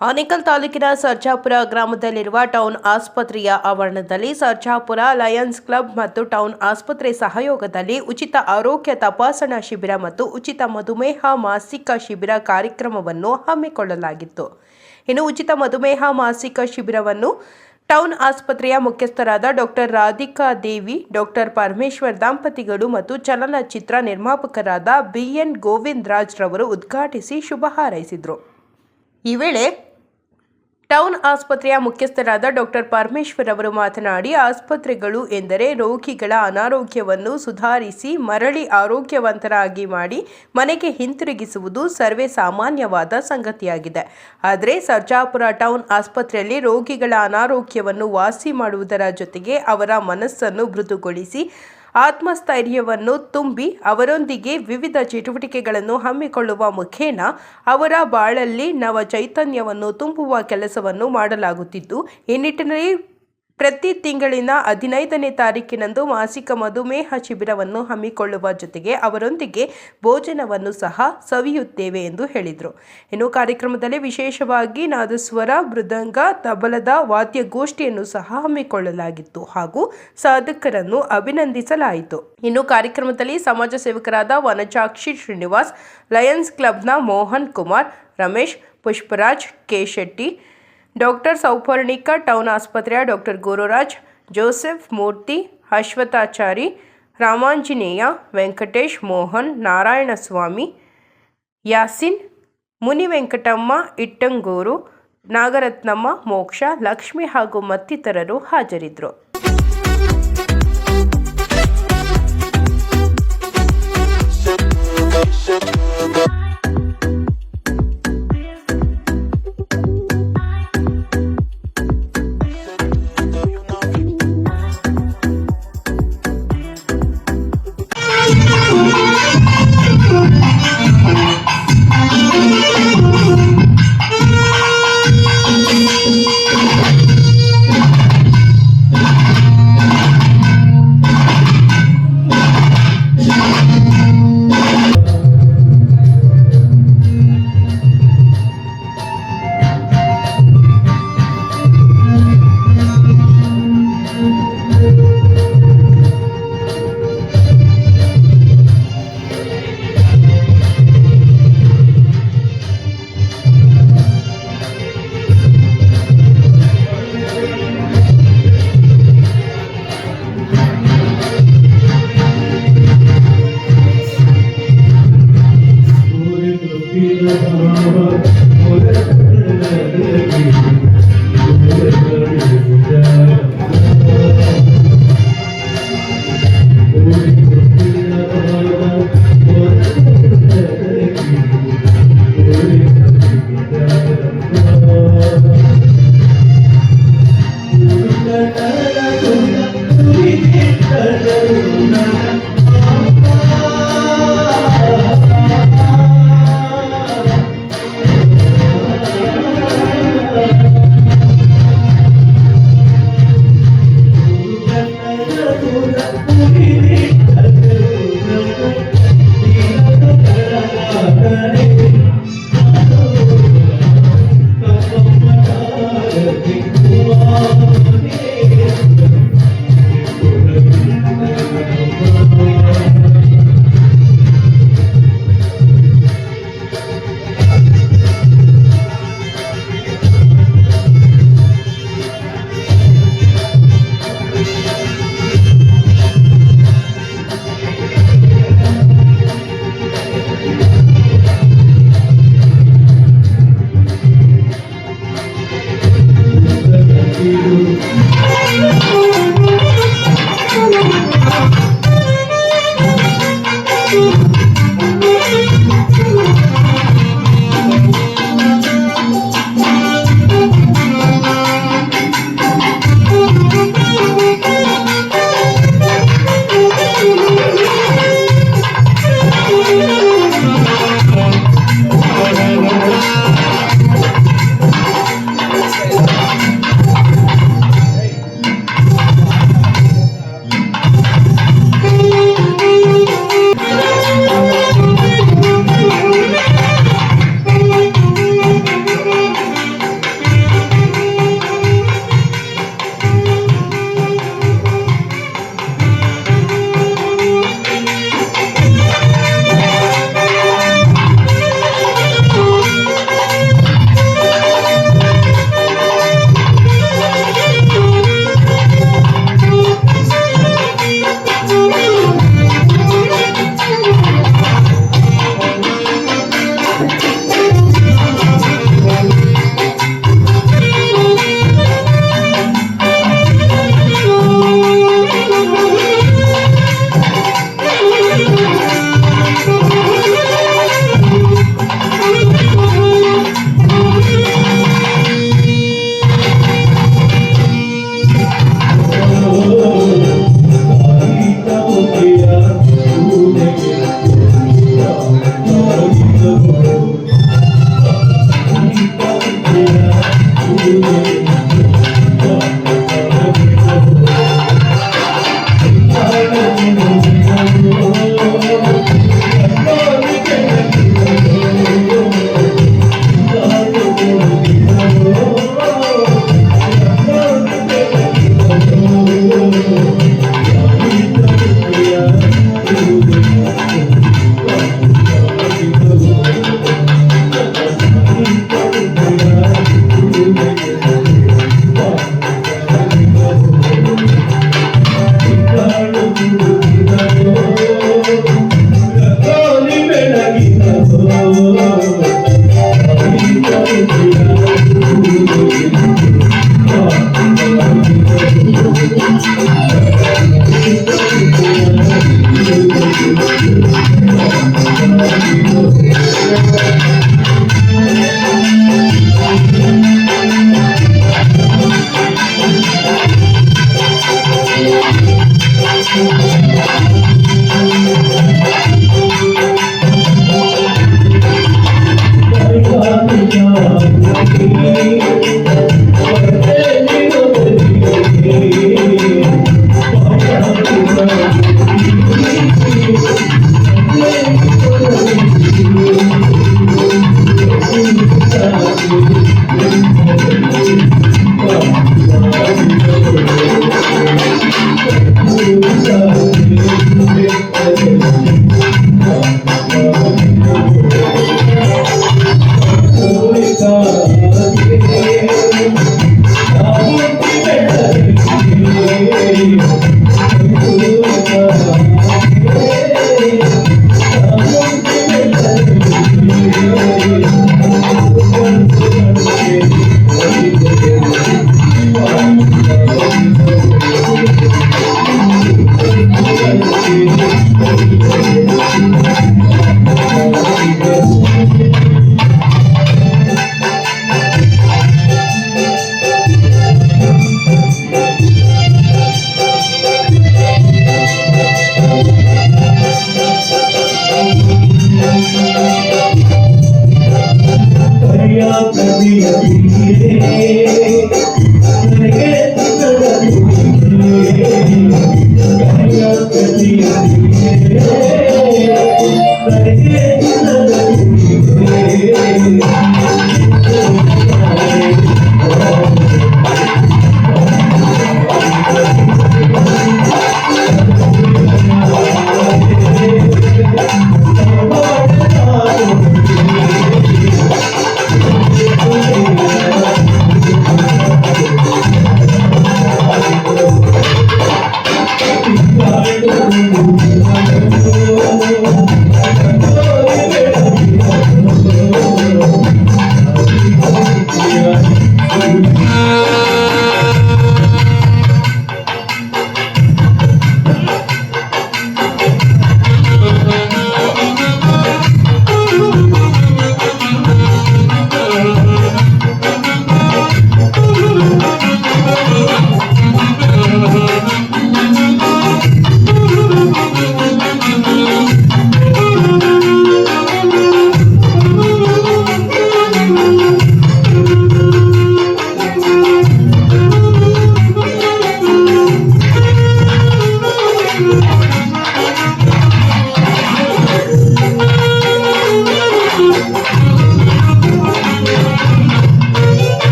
ಆನೇಕಲ್ ತಾಲೂಕಿನ ಸರ್ಜಾಪುರ ಗ್ರಾಮದಲ್ಲಿರುವ ಟೌನ್ ಆಸ್ಪತ್ರೆಯ ಆವರಣದಲ್ಲಿ ಸರ್ಜಾಪುರ ಲಯನ್ಸ್ ಕ್ಲಬ್ ಮತ್ತು ಟೌನ್ ಆಸ್ಪತ್ರೆ ಸಹಯೋಗದಲ್ಲಿ ಉಚಿತ ಆರೋಗ್ಯ ತಪಾಸಣಾ ಶಿಬಿರ ಮತ್ತು ಉಚಿತ ಮಧುಮೇಹ ಮಾಸಿಕ ಶಿಬಿರ ಕಾರ್ಯಕ್ರಮವನ್ನು ಹಮ್ಮಿಕೊಳ್ಳಲಾಗಿತ್ತು. ಇನ್ನು ಉಚಿತ ಮಧುಮೇಹ ಮಾಸಿಕ ಶಿಬಿರವನ್ನು ಟೌನ್ ಆಸ್ಪತ್ರೆಯ ಮುಖ್ಯಸ್ಥರಾದ ಡಾಕ್ಟರ್ ರಾಧಿಕಾ ದೇವಿ, ಡಾಕ್ಟರ್ ಪರಮೇಶ್ವರ್ ದಂಪತಿಗಳು ಮತ್ತು ಚಲನಚಿತ್ರ ನಿರ್ಮಾಪಕರಾದ BN ಗೋವಿಂದರಾಜ್ ರವರು ಉದ್ಘಾಟಿಸಿ ಶುಭ ಹಾರೈಸಿದರು. ಈ ವೇಳೆ ಟೌನ್ ಆಸ್ಪತ್ರೆಯ ಮುಖ್ಯಸ್ಥರಾದ ಡಾಕ್ಟರ್ ಪರಮೇಶ್ವರ್ ಅವರು ಮಾತನಾಡಿ, ಆಸ್ಪತ್ರೆಗಳು ಎಂದರೆ ರೋಗಿಗಳ ಅನಾರೋಗ್ಯವನ್ನು ಸುಧಾರಿಸಿ ಮರಳಿ ಆರೋಗ್ಯವಂತರಾಗಿ ಮಾಡಿ ಮನೆಗೆ ಹಿಂತಿರುಗಿಸುವುದು ಸರ್ವೇ ಸಾಮಾನ್ಯವಾದ ಸಂಗತಿಯಾಗಿದೆ. ಆದರೆ ಸರ್ಜಾಪುರ ಟೌನ್ ಆಸ್ಪತ್ರೆಯಲ್ಲಿ ರೋಗಿಗಳ ಅನಾರೋಗ್ಯವನ್ನು ವಾಸಿ ಮಾಡುವುದರ ಜೊತೆಗೆ ಅವರ ಮನಸ್ಸನ್ನು ಮೃದುಗೊಳಿಸಿ ಆತ್ಮಸ್ಥೈರ್ಯವನ್ನು ತುಂಬಿ ಅವರೊಂದಿಗೆ ವಿವಿಧ ಚಟುವಟಿಕೆಗಳನ್ನು ಹಮ್ಮಿಕೊಳ್ಳುವ ಮುಖೇನ ಅವರ ಬಾಳಲ್ಲಿ ನವ ಚೈತನ್ಯವನ್ನು ತುಂಬುವ ಕೆಲಸವನ್ನು ಮಾಡಲಾಗುತ್ತಿದ್ದು, ಈ ನಿಟ್ಟಿನಲ್ಲಿ ಪ್ರತಿ ತಿಂಗಳಿನ 15ನೇ ತಾರೀಕಿನಂದು ಮಾಸಿಕ ಮಧುಮೇಹ ಶಿಬಿರವನ್ನು ಹಮ್ಮಿಕೊಳ್ಳುವ ಜೊತೆಗೆ ಅವರೊಂದಿಗೆ ಭೋಜನವನ್ನು ಸಹ ಸವಿಯುತ್ತೇವೆ ಎಂದು ಹೇಳಿದರು. ಇನ್ನು ಕಾರ್ಯಕ್ರಮದಲ್ಲಿ ವಿಶೇಷವಾಗಿ ನಾದಸ್ವರ, ಮೃದಂಗ, ತಬಲದ ವಾದ್ಯಗೋಷ್ಠಿಯನ್ನು ಸಹ ಹಮ್ಮಿಕೊಳ್ಳಲಾಗಿತ್ತು ಹಾಗೂ ಸಾಧಕರನ್ನು ಅಭಿನಂದಿಸಲಾಯಿತು. ಇನ್ನು ಕಾರ್ಯಕ್ರಮದಲ್ಲಿ ಸಮಾಜ ಸೇವಕರಾದ ವನಜಾಕ್ಷಿ ಶ್ರೀನಿವಾಸ್, ಲಯನ್ಸ್ ಕ್ಲಬ್ನ Mohan Kumar, Ramesh, Pushparaj, K Shetty, doctor Souparnika, town ಆಸ್ಪತ್ರೆಯ ಡಾಕ್ಟರ್ ಗುರುರಾಜ್, ಜೋಸೆಫ್, ಮೂರ್ತಿ, ಅಶ್ವಥಾಚಾರಿ, ರಾಮಾಂಜನೇಯ, ವೆಂಕಟೇಶ್, ಮೋಹನ್, ನಾರಾಯಣಸ್ವಾಮಿ, ಯಾಸಿನ್, ಮುನಿವೆಂಕಟಮ್ಮ, ಇಟ್ಟಂಗೂರು, ನಾಗರತ್ನಮ್ಮ, ಮೋಕ್ಷ, ಲಕ್ಷ್ಮಿ ಹಾಗೂ ಮತ್ತಿತರರು ಹಾಜರಿದ್ದರು.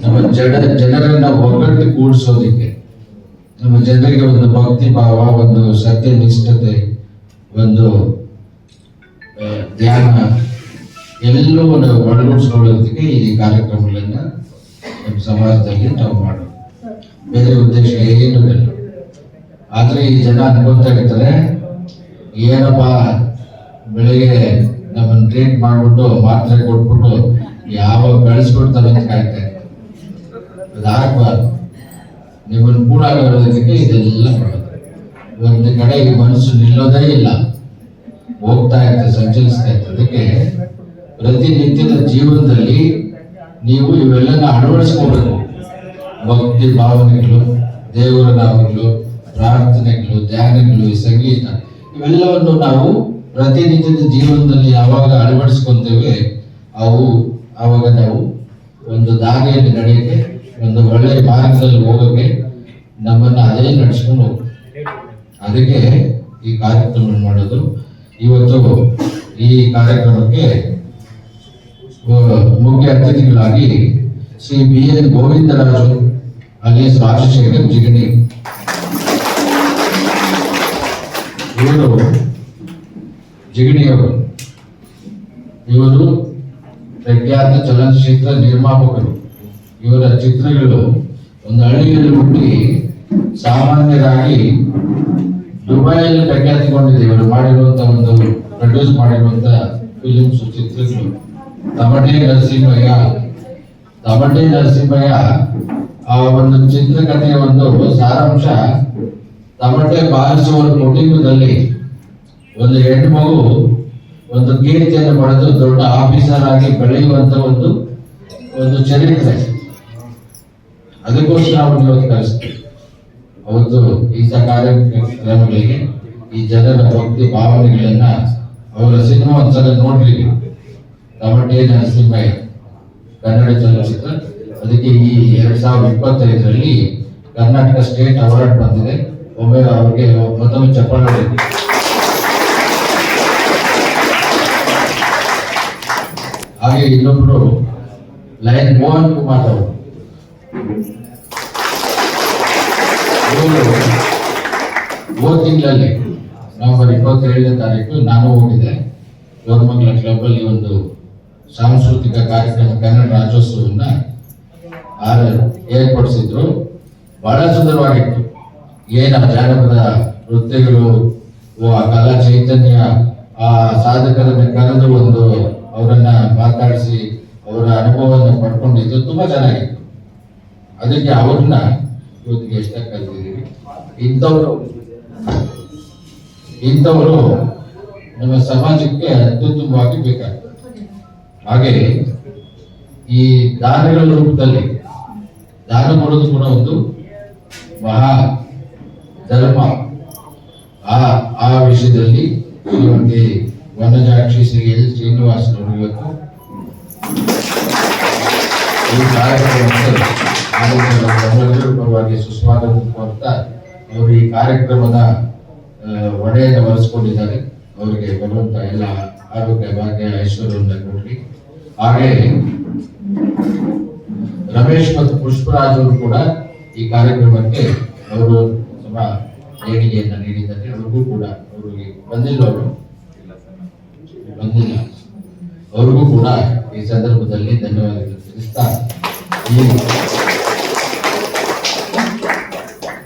ನಮ್ಮ ಜನರನ್ನ ಒಗ್ಗಟ್ಟು ಕೂಡಿಸೋದಿಕ್ಕೆ, ನಮ್ಮ ಜನರಿಗೆ ಒಂದು ಭಕ್ತಿ ಭಾವ, ಒಂದು ಸತ್ಯನಿಷ್ಠತೆ, ಒಂದು ಧ್ಯಾನ ಎಲ್ಲವೂ ನಾವು ಒಳಗೂಡಿಸ್ಕೊಳ್ಳೋದಕ್ಕೆ ಈ ಕಾರ್ಯಕ್ರಮಗಳನ್ನ ನಮ್ಮ ಸಮಾಜದಲ್ಲಿ ನಾವು ಮಾಡೋದು. ಬೇರೆ ಉದ್ದೇಶ ಏನೂ ಇಲ್ಲ. ಆದ್ರೆ ಈ ಜನ ಅನ್ಕೊತಾ ಇರ್ತಾರೆ, ಏನಪ್ಪ ಬೆಳಿಗ್ಗೆ ನಮ್ಮನ್ನು ಟ್ರೀಟ್ ಮಾಡ್ಬಿಟ್ಟು ಮಾತ್ರೆ ಕೊಟ್ಬಿಟ್ಟು ಯಾವಾಗ ಬೆಳೆಸ್ಬಿಡ್ತಾರೆ ಅಂತ ಕಾಯ್ತಾ ಇರ್ತಾರೆ. ಅದಾಗಬಾರ್ದು. ನಿಮ್ಮನ್ನು ಕೂಡ ಬರೋದಕ್ಕೆ ಇದೆಲ್ಲ ಮಾಡೋದು. ಒಂದು ಕಡೆಗೆ ಮನಸ್ಸು ನಿಲ್ಲೋದೇ ಇಲ್ಲ, ಹೋಗ್ತಾ ಇರ್ತದೆ, ಸಂಚರಿಸ್ತಾ ಇರ್ತದೆ. ಅದಕ್ಕೆ ಪ್ರತಿನಿತ್ಯದ ಜೀವನದಲ್ಲಿ ನೀವು ಇವೆಲ್ಲನ ಅಳವಡಿಸ್ಕೋಬೇಕು. ಭಕ್ತಿ ಭಾವನೆಗಳು, ದೇವರ ನಾಮಗಳು, ಪ್ರಾರ್ಥನೆಗಳು, ಧ್ಯಾನಗಳು, ಸಂಗೀತ ಇವೆಲ್ಲವನ್ನು ನಾವು ಪ್ರತಿನಿತ್ಯದ ಜೀವನದಲ್ಲಿ ಯಾವಾಗ ಅಳವಡಿಸ್ಕೊಂತೇವೆ ಆವಾಗ ನಾವು ಒಂದು ದಾರಿಯಲ್ಲಿ ನಡೆಯಕ್ಕೆ, ಒಂದು ಒಳ್ಳೆಯ ಮಾರ್ಗದಲ್ಲಿ ಹೋಗೋಕೆ ನಮ್ಮನ್ನು ಅದೇ ನಡೆಸ್ಕೊಂಡು ಹೋಗ್ತೀವಿ. ಅದಕ್ಕೆ ಈ ಕಾರ್ಯಕ್ರಮ ಮಾಡೋದು. ಇವತ್ತು ಈ ಕಾರ್ಯಕ್ರಮಕ್ಕೆ ಮುಖ್ಯ ಅತಿಥಿಗಳಾಗಿ ಶ್ರೀ BN ಗೋವಿಂದರಾಜು ಅಲಿಯಾಸ್ ರಾಜಶೇಖರ್ ಜಿಗಣಿ ಇವರು ಜಿಗಣಿಯವರು. ಇವರು ಪ್ರಖ್ಯಾತ ಚಲನಚಿತ್ರ ನಿರ್ಮಾಪಕರು. ಇವರ ಚಿತ್ರಗಳು ಒಂದು ಹಳ್ಳಿಯಲ್ಲಿ ಹುಟ್ಟಿ ಸಾಮಾನ್ಯರಾಗಿ ದುಬೈಯಲ್ಲಿ ಪ್ರಖ್ಯಾತಿಗೊಂಡಿದೆ. ಇವರು ಮಾಡಿರುವಂತ ಒಂದು ಪ್ರೊಡ್ಯೂಸ್ ಮಾಡಿರುವಂತ ಫಿಲಿಮ್ಸ್, ಚಿತ್ರಗಳು. ತಮಟೆ ನರಸಿಂಹಯ್ಯ ಆ ಒಂದು ಚಿತ್ರಕಥೆಯ ಒಂದು ಸಾರಾಂಶ, ತಮಟೆ ಬಾರಿಸುವ ಕುಟುಂಬದಲ್ಲಿ ಒಂದು ಹೆಣ್ಣು ಮಗು ಒಂದು ಕೀರ್ತಿಯನ್ನು ಪಡೆದು ದೊಡ್ಡ ಆಫೀಸರ್ ಆಗಿ ಬೆಳೆಯುವಂತ ಒಂದು ಚರಿತ್ರೆ. ಅದಕ್ಕೋಸ್ಕರ ಅವ್ರನ್ನ ಇವತ್ತು ಕಳಿಸ್ತೀವಿ. ಅವತ್ತು ಈ ಕಾರ್ಯಕ್ರಮಗಳಿಗೆ ಈ ಜನರ ಭಕ್ತಿ ಭಾವನೆಗಳನ್ನ ಅವರ ಸಿನಿಮಾ ಒಂದ್ಸಲ ನೋಡ್ಲಿ. ತಮಟೆ ನರಸಿಂಹಯ್ಯ ಕನ್ನಡ ಚಲನಚಿತ್ರ. ಅದಕ್ಕೆ ಈ 2025ರಲ್ಲಿ ಕರ್ನಾಟಕ ಸ್ಟೇಟ್ ಅವಾರ್ಡ್ ಬಂದಿದೆ. ಒಮ್ಮೆ ಅವ್ರಿಗೆ ಮತ್ತೊಮ್ಮೆ ಚಪ್ಪಾಳೆ ಹೊಡೆಯಿರಿ. ಹಾಗೆ ಇನ್ನೊಬ್ರು ಲಯನ್ ಮೋಹನ್ ಕುಮಾರ್ ಅವರು, ಹೋದ ತಿಂಗಳಲ್ಲಿ ನವೆಂಬರ್ 27ನೇ ತಾರೀಕು ನಾನು ಹೋಗಿದ್ದೆ. ಗೌರಮಂಗಲ ಕ್ಲಬ್ ಅಲ್ಲಿ ಒಂದು ಸಾಂಸ್ಕೃತಿಕ ಕಾರ್ಯಕ್ರಮ, ಕನ್ನಡ ರಾಜ್ಯೋತ್ಸವನ್ನ ಏರ್ಪಡಿಸಿದ್ರು. ಬಹಳ ಸುಂದರವಾಗಿತ್ತು. ಏನ ಜಾನಪದ ನೃತ್ಯಗಳು, ಆ ಕಲಾ ಚೈತನ್ಯ, ಆ ಸಾಧಕರನ್ನ ಕರೆದು ಒಂದು ಅವರನ್ನ ಮಾತಾಡಿಸಿ ಅವರ ಅನುಭವವನ್ನು ಪಡ್ಕೊಂಡಿದ್ದು ತುಂಬಾ ಚೆನ್ನಾಗಿತ್ತು. ಅದಕ್ಕೆ ಅವ್ರನ್ನ ಇವತ್ತಿಗೆ ಎಷ್ಟಾಗಿ ಕಲ್ತಿದ್ದೀವಿ. ಇಂಥವರು ನಮ್ಮ ಸಮಾಜಕ್ಕೆ ಅತ್ಯುತ್ತಮವಾಗಿ ಬೇಕಾಗ್ತದೆ. ಹಾಗೆ ಈ ದಾನಗಳ ರೂಪದಲ್ಲಿ ದಾನ ಕೊಡೋದು ಕೂಡ ಒಂದು ಮಹಾ ಧರ್ಮ. ಆ ವಿಷಯದಲ್ಲಿ ಶ್ರೀಮತಿ ವನಜಾಕ್ಷಿ ಶ್ರೀ ಎಲ್ ಶ್ರೀನಿವಾಸನವರು ಇವತ್ತು ಈ ಕಾರ್ಯಕ್ರಮಕ್ಕೆ ಪರವಾಗಿ ಸುಸ್ವಾಗತ ಕೋರ್ತಾ ಅವರು ಈ ಕಾರ್ಯಕ್ರಮದ ಒಡೆಯನ್ನು ವಹಿಸಿಕೊಂಡಿದ್ದಾರೆ. ಅವರಿಗೆ ಬರುವಂತ ಎಲ್ಲ ಆರೋಗ್ಯ, ಭಾಗ್ಯ, ಐಶ್ವರ್ಯವನ್ನು ಕೊಡಲಿ. ಹಾಗೆ ರಮೇಶ್ ಮತ್ತು ಪುಷ್ಪರಾಜ್ ಅವರು ಕೂಡ ಈ ಕಾರ್ಯಕ್ರಮಕ್ಕೆ ಅವರು ತುಂಬ ದೇಣಿಗೆಯನ್ನು ನೀಡಿದ್ದಾರೆ. ಅವ್ರಿಗೂ ಕೂಡ ಅವರಿಗೆ ಬಂದಿಲ್ಲ ಅವ್ರಿಗೂ ಕೂಡ ಈ ಸಂದರ್ಭದಲ್ಲಿ ಧನ್ಯವಾದಗಳು ತಿಳಿಸ್ತಾ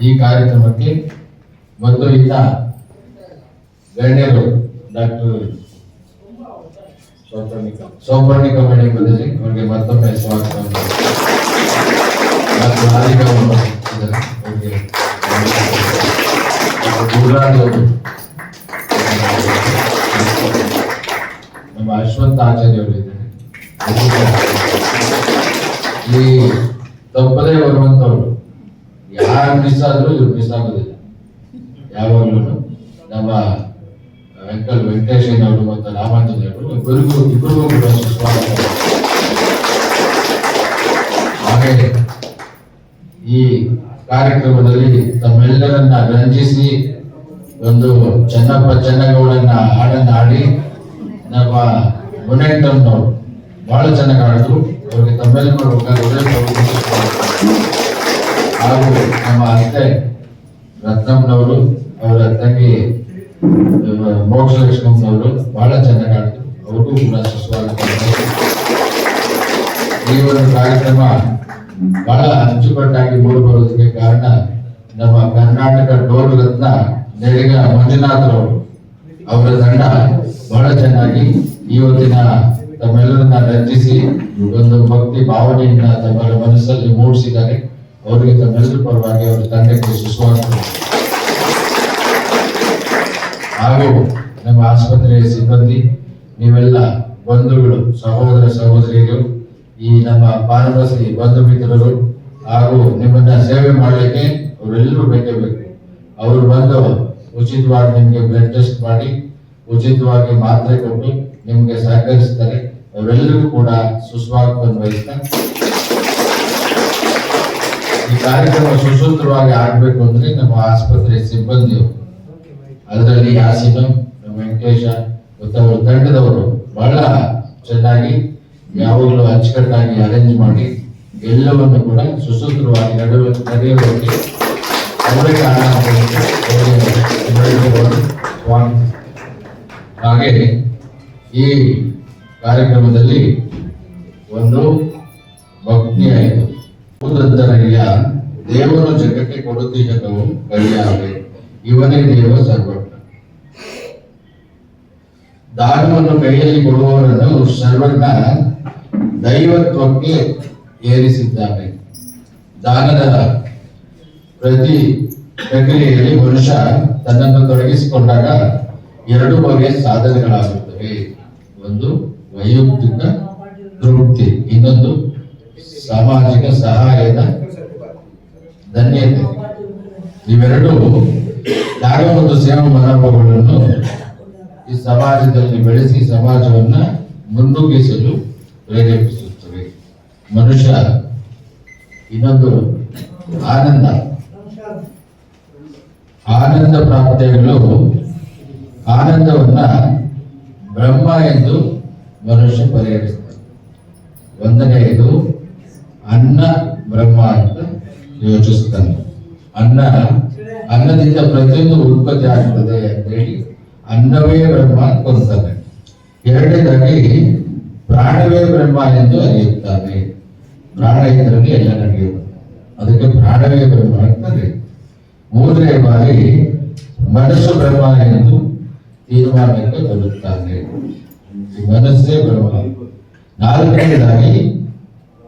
ಈ ಕಾರ್ಯಕ್ರಮಕ್ಕೆ ಮತ್ತು ಇನ್ನ ಗಣ್ಯರು ಡಾಕ್ಟರ್ ಸೌಪರ್ಣಿಕ ಮೇಡಮ್ ಬಂದಿದೆ. ಅವರಿಗೆ ಮತ್ತೊಮ್ಮೆ ಸ್ವಾಗತ. ನಮ್ಮ ಅಶ್ವತ್ಥ ಆಚಾರ್ಯ ಅವರು ಇದ್ದಾರೆ. ಈ ತಪ್ಪದೇ ಬರುವಂತವ್ರು ಯಾರು ಮಿಸ್ ಆದ್ರೂ ಇವ್ರು ಮಿಸ್ ಆಗೋದಿಲ್ಲ. ಯಾವಾಗ್ಲೂ ನಮ್ಮ ಅಂಕಲ್ ವೆಂಕಟೇಶಯ್ಯನವರು ಮತ್ತು ರಾಮಾಂಜನೇಯವರು ಇಬ್ಬರಿಗೂ ಕೂಡ ಸ್ವಾಗತ. ಹಾಗೆ ಈ ಕಾರ್ಯಕ್ರಮದಲ್ಲಿ ತಮ್ಮೆಲ್ಲರನ್ನ ರಂಜಿಸಿ ಒಂದು ಚೆನ್ನಪ್ಪ ಚೆನ್ನಗೌಡನ ಹಾಡನ್ನ ಹಾಡಿ ನಮ್ಮ ಮುನೇಟಮ್ನವರು ಬಹಳ ಚೆನ್ನಾಗಿ ಆಡಿದ್ರು. ಅವ್ರಿಗೆ ತಮ್ಮೆಲ್ಲರೂ ಹಾಗೂ ನಮ್ಮ ಅತ್ತೆ ರತ್ನಮ್ಮನವರು, ಅವರ ತಂಗಿ ಮೋಕ್ಷಲಕ್ಷ್ಮಮ್ಮನವರು ಬಹಳ ಚೆನ್ನಾಗಿ ಆಡಿದ್ರು. ಅವ್ರಿಗೂ ಕೂಡ ಸುಸ್ವಾಗತ. ಈ ಒಂದು ಕಾರ್ಯಕ್ರಮ ಬಹಳ ಅಚ್ಚುಕಟ್ಟಾಗಿ ಮೂಡಿ ಬರೋದಕ್ಕೆ ಕಾರಣ ನಮ್ಮ ಕರ್ನಾಟಕ ಡೋಲು ರತ್ನ ನೆಡಿಗ ಮಂಜುನಾಥರವರು, ಅವರ ತಂಡ ಬಹಳ ಚೆನ್ನಾಗಿ ಇವತ್ತಿನ ತಮ್ಮೆಲ್ಲರನ್ನ ರಂಜಿಸಿ ಒಂದು ಭಕ್ತಿ ಭಾವನೆಯನ್ನ ತಮ್ಮ ಮನಸ್ಸಲ್ಲಿ ಮೂಡಿಸಿದ್ದಾರೆ. ಅವರಿಗೆ ತಮ್ಮೆಲ್ಲರ ಪರವಾಗಿ ಅವರ ತಂಡಕ್ಕೆ ಸುಸ್ವಾಗತ. ಹಾಗೂ ನಮ್ಮ ಆಸ್ಪತ್ರೆಯ ಸಿಬ್ಬಂದಿ, ನೀವೆಲ್ಲ ಬಂಧುಗಳು, ಸಹೋದರ ಸಹೋದರಿಯರು, ಈ ನಮ್ಮ ಪಾನಬಸಿ ಬಂಧು ಮಿತ್ರರು, ಹಾಗೂ ನಿಮ್ಮನ್ನ ಸೇವೆ ಮಾಡಲಿಕ್ಕೆ ಅವರೆಲ್ಲರೂ ಬೇಕೇ ಬೇಕು. ಅವರು ಬಂದು ಉಚಿತವಾಗಿ ನಿಮ್ಗೆ ಬ್ಲಡ್ ಟೆಸ್ಟ್ ಮಾಡಿ ಉಚಿತವಾಗಿ ಮಾತ್ರೆ ಕೊಟ್ಟು ನಿಮ್ಗೆ ಸಹಕರಿಸ್ತಾರೆ. ಅವರೆಲ್ಲರಿಗೂ ಕೂಡ ಸುಸ್ವಾಗತವನ್ನು ವಹಿಸ್ತಾ ಈ ಕಾರ್ಯಕ್ರಮ ಸುಸೂತ್ರವಾಗಿ ಆಗ್ಬೇಕು ಅಂದ್ರೆ ನಮ್ಮ ಆಸ್ಪತ್ರೆ ಸಿಬ್ಬಂದಿಯವರು, ಅದರಲ್ಲಿ ಯಾಸಿನ, ನಮ್ಮ ವೆಂಕಟೇಶ ಮತ್ತು ಅವರ ತಂಡದವರು ಬಹಳ ಚೆನ್ನಾಗಿ ಯಾವಾಗಲೂ ಅಚ್ಚುಕಟ್ಟಾಗಿ ಅರೇಂಜ್ ಮಾಡಿ ಎಲ್ಲವನ್ನು ಕೂಡ ಸುಸೂತ್ರವಾಗಿ ನಡೆಯುವಂತೆ ಅವರೇ ಕಾರಣ. ಹಾಗೆ ಈ ಕಾರ್ಯಕ್ರಮದಲ್ಲಿ ಒಂದು ಭಕ್ತಿ ಆಯಿತು. ಭೂತಂತರಯ್ಯ ದೇವರು ಜಗಕ್ಕೆ ಕೊಡುತ್ತಿದ್ದವು ಕೈಯಾವೆ, ಇವನೇ ದೇವ ಸರ್ವಜ್ಞ. ದಾನವನ್ನು ಕೈಯಲ್ಲಿ ಕೊಡುವವರನ್ನು ಸರ್ವಜ್ಞ ದೈವತ್ವಕ್ಕೆ ಏರಿಸಿದ್ದಾನೆ. ದಾನದ ಪ್ರತಿ ಪ್ರಕ್ರಿಯೆಯಲ್ಲಿ ಮನುಷ್ಯ ತನ್ನನ್ನು ತೊಡಗಿಸಿಕೊಂಡಾಗ ಎರಡು ಬಗೆಯ ಸಾಧನೆಗಳಾಗುತ್ತವೆ. ಒಂದು ವೈಯಕ್ತಿಕ ತೃಪ್ತಿ, ಇನ್ನೊಂದು ಸಾಮಾಜಿಕ ಸಹಾಯದ ಧನ್ಯತೆ. ಇವೆರಡು ಯಾವ ಒಂದು ಸೇವಾ ಮನೋಭಾವಗಳನ್ನು ಈ ಸಮಾಜದಲ್ಲಿ ಬೆಳೆಸಿ ಸಮಾಜವನ್ನ ಮುನ್ನುಗ್ಗಿಸಲು ಪ್ರೇರೇಪಿಸುತ್ತವೆ. ಮನುಷ್ಯ ಇನ್ನೊಂದು ಆನಂದ ಪ್ರಾಪ್ತಿಯಾಗಲು ಆನಂದವನ್ನ ಬ್ರಹ್ಮ ಎಂದು ಮನುಷ್ಯ ಪರಿಗಣಿಸ್ತಾನೆ. ಒಂದನೆಯದು ಅನ್ನ ಬ್ರಹ್ಮ ಅಂತ ಯೋಚಿಸ್ತಾನೆ. ಅನ್ನದಿಂದ ಪ್ರತಿಯೊಂದು ಉತ್ಪತ್ತಿ ಆಗ್ತದೆ ಅಂತ ಹೇಳಿ ಅನ್ನವೇ ಬ್ರಹ್ಮ ಅಂತಾನೆ. ಎರಡನೇದಾಗಿ ಪ್ರಾಣವೇ ಬ್ರಹ್ಮ ಎಂದು ಅರಿಯುತ್ತಾನೆ. ಪ್ರಾಣ ಇದರಲ್ಲಿ ಎಲ್ಲ ನಡೆಯುವುದು, ಅದಕ್ಕೆ ಪ್ರಾಣವೇ ಬ್ರಹ್ಮ ಅಂತಾರೆ. ಮೂರನೇ ಬಾರಿ ಮನಸ್ಸು ಬ್ರಹ್ಮ ಎಂದು ತೀರ್ಮಾನಕ್ಕೆ ಬರುತ್ತಾನೆ. ಮನಸ್ಸೇ ಬ್ರಹ್ಮ. ನಾಲ್ಕನೇದಾಗಿ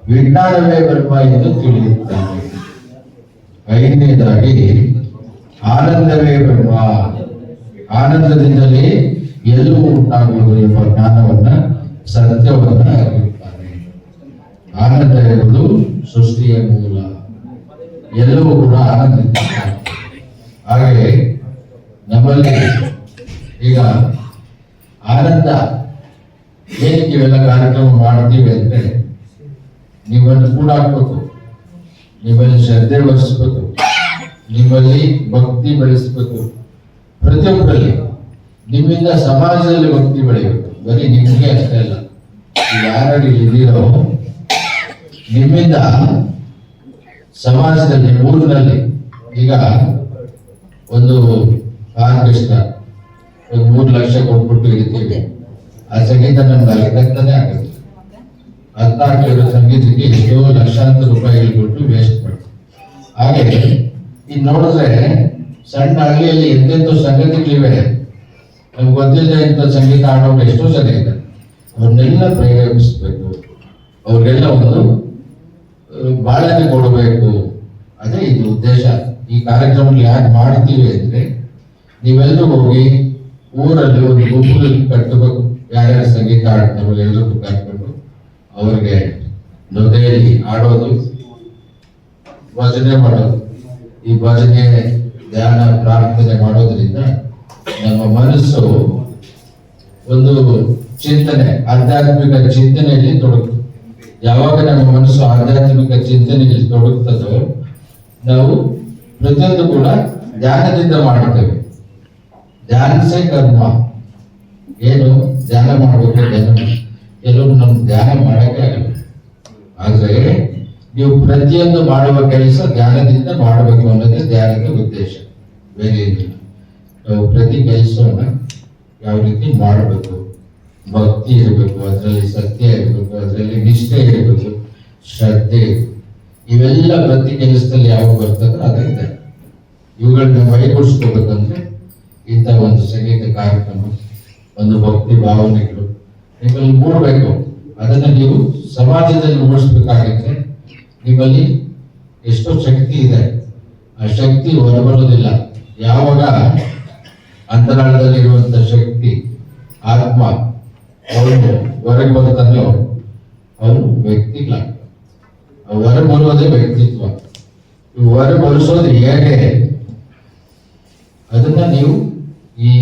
ವಿಜ್ಞಾನವೇ ಬ್ರಹ್ಮ ಎಂದು ತಿಳಿಯುತ್ತಾನೆ. ಐದನೇದಾಗಿ ಆನಂದವೇ ಬ್ರಹ್ಮ, ಆನಂದದಿಂದಲೇ ಎಲ್ಲವೂ ಉಂಟಾಗುವುದು ಎಂಬ ಜ್ಞಾನವನ್ನ ಸತ್ಯವನ್ನ ಅರಿಯುತ್ತಾನೆ. ಆನಂದ ಎಂಬುದು ಸೃಷ್ಟಿಯ ಮೂಲ, ಎಲ್ಲವೂ ಕೂಡ ಆನಂದ. ಹಾಗೆ ನಮ್ಮಲ್ಲಿ ಈಗ ಆನಂದ ಏನಕ್ಕೆ ಇವೆಲ್ಲ ಕಾರ್ಯಕ್ರಮ ಮಾಡ್ತೀವಿ ಅಂದ್ರೆ ನೀವನ್ನು ಕೂಡ ಹಾಕ್ಬೇಕು, ನಿಮ್ಮಲ್ಲಿ ಶ್ರದ್ಧೆ ವಹಿಸ್ಬೇಕು, ನಿಮ್ಮಲ್ಲಿ ಭಕ್ತಿ ಬೆಳೆಸ್ಬೇಕು. ಪ್ರತಿಯೊಬ್ಬರಲ್ಲಿ ನಿಮ್ಮಿಂದ ಸಮಾಜದಲ್ಲಿ ಭಕ್ತಿ ಬೆಳೆಯಬೇಕು. ಬರೀ ನಿಮಗೆ ಅಷ್ಟೇ ಅಲ್ಲ, ಯಾರು ಇದ್ದೀರೋ ನಿಮ್ಮಿಂದ ಸಮಾಜದಲ್ಲಿ ಊರಿನಲ್ಲಿ ಈಗ ಒಂದು ಆರ್ಕೆಸ್ಟ್ರಾ 3 ಲಕ್ಷ ಕೊಟ್ಬಿಟ್ಟು ಇರ್ತೀವಿ, ಆ ಸಂಗೀತ ನಮ್ಗೆ ಅಲ್ಲಿಂದನೇ ಆಗುತ್ತೆ. ಹತ್ತಾಕಿರೋ ಸಂಗೀತಕ್ಕೆ ಎಷ್ಟೋ ಲಕ್ಷಾಂತರ ರೂಪಾಯಿಗಳು ಕೊಟ್ಟು ವೇಸ್ಟ್ ಮಾಡ್ತೀವಿ. ಹಾಗೆ ಈಗ ನೋಡಿದ್ರೆ ಸಣ್ಣ ಹಳ್ಳಿಯಲ್ಲಿ ಎಂತೆಂಥ ಸಂಗತಿಗಳಿವೆ, ನಮ್ಗೆ ಗೊತ್ತಿಲ್ಲದೆ ಇಂಥ ಸಂಗೀತ ಆಡೋರು ಎಷ್ಟೋ ಜನ ಇದ್ದಾರೆ. ಅವ್ರನ್ನೆಲ್ಲ ಪ್ರೇರೇಪಿಸ್ಬೇಕು, ಅವ್ರಿಗೆಲ್ಲ ಒಂದು ಬಾಳನೆ ಕೊಡಬೇಕು. ಅದೇ ಇದು ಉದ್ದೇಶ. ಈ ಕಾರ್ಯಕ್ರಮ ಯಾಕೆ ಮಾಡ್ತೀವಿ ಅಂದ್ರೆ ನೀವೆಲ್ಲರೂ ಹೋಗಿ ಊರಲ್ಲಿ ಒಂದು ಗುಂಪು ಕಟ್ಟಬೇಕು. ಯಾರ್ಯಾರು ಸಂಗೀತ ಆಡ್ತಾರೋ ಎಲ್ಲರೂ ಕರ್ಕೊಂಡು ಅವ್ರಿಗೆ ಜೊತೆಯಲ್ಲಿ ಆಡೋದು, ಭಜನೆ ಮಾಡೋದು. ಈ ಭಜನೆ ಧ್ಯಾನ ಪ್ರಾರ್ಥನೆ ಮಾಡೋದ್ರಿಂದ ನಮ್ಮ ಮನಸ್ಸು ಒಂದು ಚಿಂತನೆ, ಆಧ್ಯಾತ್ಮಿಕ ಚಿಂತನೆಯಲ್ಲಿ ತೊಡಗುತ್ತದೆ. ಯಾವಾಗ ನಮ್ಮ ಮನಸ್ಸು ಆಧ್ಯಾತ್ಮಿಕ ಚಿಂತನೆಯಲ್ಲಿ ತೊಡಗುತ್ತದೋ ನಾವು ಪ್ರತಿಯೊಂದು ಕೂಡ ಧ್ಯಾನದಿಂದ ಮಾಡುತ್ತೇವೆ. ಧ್ಯಾನಸೇ ಕರ್ಮ. ಏನು ಧ್ಯಾನ ಮಾಡಬೇಕು? ಕೆಲವರು ನಮ್ಗೆ ಧ್ಯಾನ ಮಾಡಕ್ಕೆ ಆಗಲ್ಲ. ಆದ್ರೆ ನೀವು ಪ್ರತಿಯೊಂದು ಮಾಡುವ ಕೆಲಸ ಧ್ಯಾನದಿಂದ ಮಾಡಬೇಕು ಅನ್ನೋದೇ ಧ್ಯಾನದ ಉದ್ದೇಶ, ಬೇರೆ ಏನಿಲ್ಲ. ನಾವು ಪ್ರತಿ ಕೆಲಸವನ್ನ ಯಾವ ರೀತಿ ಮಾಡಬೇಕು, ಭಕ್ತಿ ಇರಬೇಕು, ಅದರಲ್ಲಿ ಸತ್ಯ ಇರಬೇಕು, ಅದರಲ್ಲಿ ನಿಷ್ಠೆ ಇರಬೇಕು, ಶ್ರದ್ಧೆ, ಇವೆಲ್ಲ ಪ್ರತಿ ಕೆಲಸದಲ್ಲಿ ಯಾವಾಗ ಬರ್ತದೋ ಅದೇ ಇವುಗಳನ್ನ ಮೈಗೂಡಿಸ್ಕೋಬೇಕಂದ್ರೆ ಇಂಥ ಒಂದು ಸಂಗೀತ ಕಾರ್ಯಕ್ರಮ, ಒಂದು ಭಕ್ತಿ ಭಾವನೆಗಳು ನಿಮ್ಮಲ್ಲಿ ಮೂಡಬೇಕು. ಅದನ್ನ ನೀವು ಸಮಾಜದಲ್ಲಿ ಮೂಡಿಸ್ಬೇಕಾಗಿದ್ರೆ ನಿಮ್ಮಲ್ಲಿ ಎಷ್ಟೋ ಶಕ್ತಿ ಇದೆ, ಆ ಶಕ್ತಿ ಹೊರಬರೋದಿಲ್ಲ. ಯಾವಾಗ ಅಂತರಾಳದಲ್ಲಿರುವಂತ ಶಕ್ತಿ ಆತ್ಮ ಅವನು ಹೊರಗೆ ಬರುತ್ತಾನೋ ಅವನು ವ್ಯಕ್ತಿಗಳಾಗ್ತಾನೆ. ಹೊರ ಬರುವುದೇ ವ್ಯಕ್ತಿತ್ವ. ಹೊರ ಬರಿಸೋದು ಹೇಗೆ ಅದನ್ನ ನೀವು ಈ